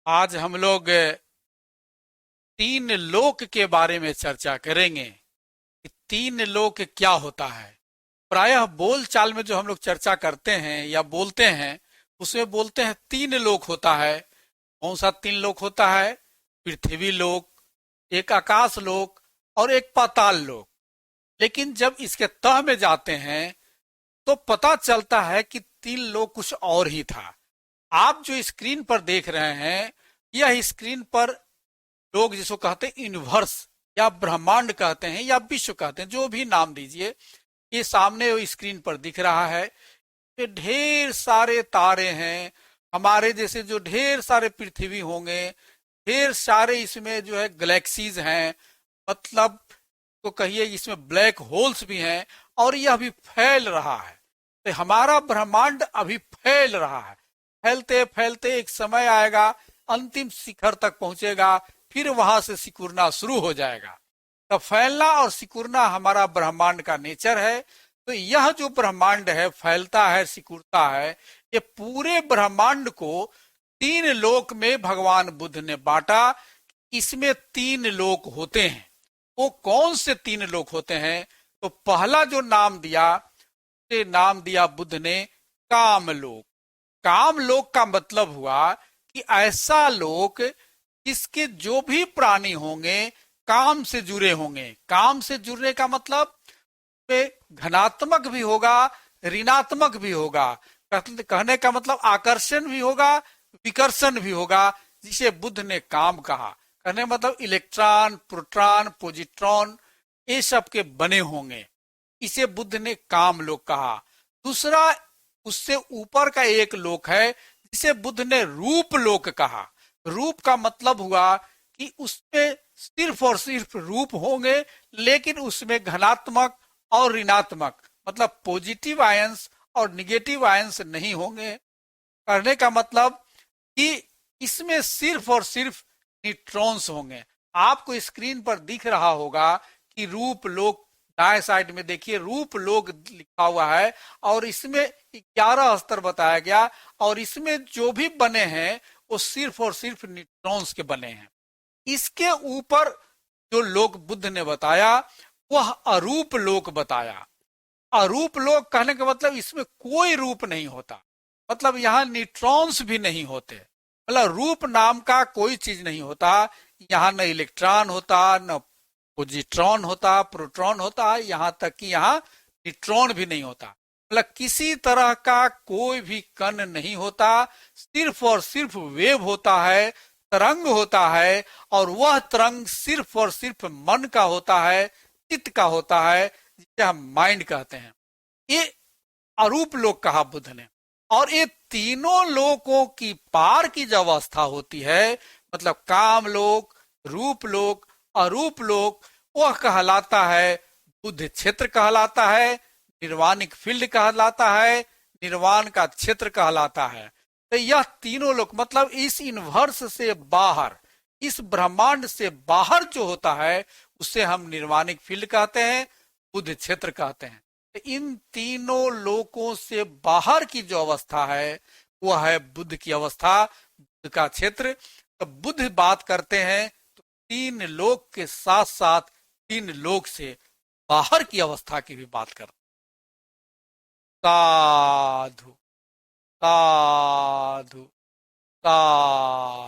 आज हम लोग तीन लोक के बारे में चर्चा करेंगे कि तीन लोक क्या होता है। प्रायः बोल चाल में जो हम लोग चर्चा करते हैं या बोलते हैं उसमें बोलते हैं तीन लोक होता है। कौन सा तीन लोक होता है? पृथ्वी लोक, एक आकाश लोक और एक पाताल लोक। लेकिन जब इसके तह में जाते हैं तो पता चलता है कि तीन लोक कुछ और ही था। आप जो स्क्रीन पर देख रहे हैं, यह स्क्रीन पर लोग जिसको कहते हैं यूनिवर्स या ब्रह्मांड कहते हैं या विश्व कहते हैं, जो भी नाम दीजिए, ये सामने वो स्क्रीन पर दिख रहा है। ये ढेर सारे तारे हैं, हमारे जैसे जो ढेर सारे पृथ्वी होंगे, ढेर सारे इसमें जो है गैलेक्सीज हैं। मतलब तो कहिए इसमें ब्लैक होल्स भी हैं और यह अभी फैल रहा है। तो हमारा ब्रह्मांड अभी फैल रहा है। फैलते फैलते एक समय आएगा, अंतिम शिखर तक पहुंचेगा, फिर वहां से सिकुड़ना शुरू हो जाएगा। तो फैलना और सिकुड़ना हमारा ब्रह्मांड का नेचर है। तो यह जो ब्रह्मांड है, फैलता है, सिकुड़ता है, ये पूरे ब्रह्मांड को तीन लोक में भगवान बुद्ध ने बांटा। इसमें तीन लोक होते हैं। वो कौन से तीन लोक होते हैं? तो पहला जो नाम दिया, उसे नाम दिया बुद्ध ने कामलोक। कामलोक का मतलब हुआ कि ऐसा लोक जिसके जो भी प्राणी होंगे काम से जुड़े होंगे। काम से जुड़ने का मतलब पे धनात्मक भी होगा, ऋणात्मक भी होगा। कहने का मतलब आकर्षण भी होगा, विकर्षण भी होगा, जिसे बुद्ध ने काम कहा। कहने मतलब इलेक्ट्रॉन, प्रोटॉन, पॉजिट्रॉन, ये सब के बने होंगे। इसे बुद्ध ने काम लोक कहा। दूसरा, उससे ऊपर का एक लोक है जिसे बुद्ध ने रूप लोक कहा। रूप का मतलब हुआ कि उसमें सिर्फ और सिर्फ रूप होंगे, लेकिन उसमें धनात्मक और ऋणात्मक मतलब पॉजिटिव आयंस और निगेटिव आयंस नहीं होंगे। करने का मतलब कि इसमें सिर्फ और सिर्फ न्यूट्रॉन्स होंगे। आपको स्क्रीन पर दिख रहा होगा कि रूप लोक, दाएं साइड में देखिए रूप लोक लिखा हुआ है और इसमें 11 स्तर बताया गया और इसमें जो भी बने हैं वो सिर्फ और सिर्फ न्यूट्रॉन्स के बने हैं। इसके ऊपर जो लोक बुद्ध ने बताया वह अरूप लोक बताया। अरूप लोक कहने का मतलब इसमें कोई रूप नहीं होता, मतलब यहाँ न्यूट्रॉन्स भी नहीं होते। मतलब रूप नाम का कोई चीज नहीं होता। यहाँ न इलेक्ट्रॉन होता, न पॉजिट्रॉन होता, प्रोटॉन होता, यहाँ तक कि यहाँ न्यूट्रॉन भी नहीं होता। मतलब किसी तरह का कोई भी कण नहीं होता। सिर्फ और सिर्फ वेव होता है, तरंग होता है, और वह तरंग सिर्फ और सिर्फ मन का होता है, चित्त का होता है, जिसे हम माइंड कहते हैं। ये अरूप लोक कहा बुद्ध ने। और ये तीनों लोकों की पार की जो अवस्था होती है, मतलब काम लोक, रूप लोक, अरूप लोक, वह कहलाता है बुद्ध क्षेत्र कहलाता है, निर्वाणिक फील्ड कहलाता है, निर्वाण का क्षेत्र कहलाता है। तो यह तीनों लोक मतलब इस यूनिवर्स से बाहर, इस ब्रह्मांड से बाहर जो होता है उसे हम निर्वाणिक फील्ड कहते हैं, बुद्ध क्षेत्र कहते हैं। इन तीनों लोकों से बाहर की जो अवस्था है वह है बुद्ध की अवस्था, बुद्ध का क्षेत्र। तो बुद्ध बात करते हैं तो तीन लोक के साथ साथ तीन लोक से बाहर की अवस्था की भी बात करते हैं। साधु, साधु, साधु।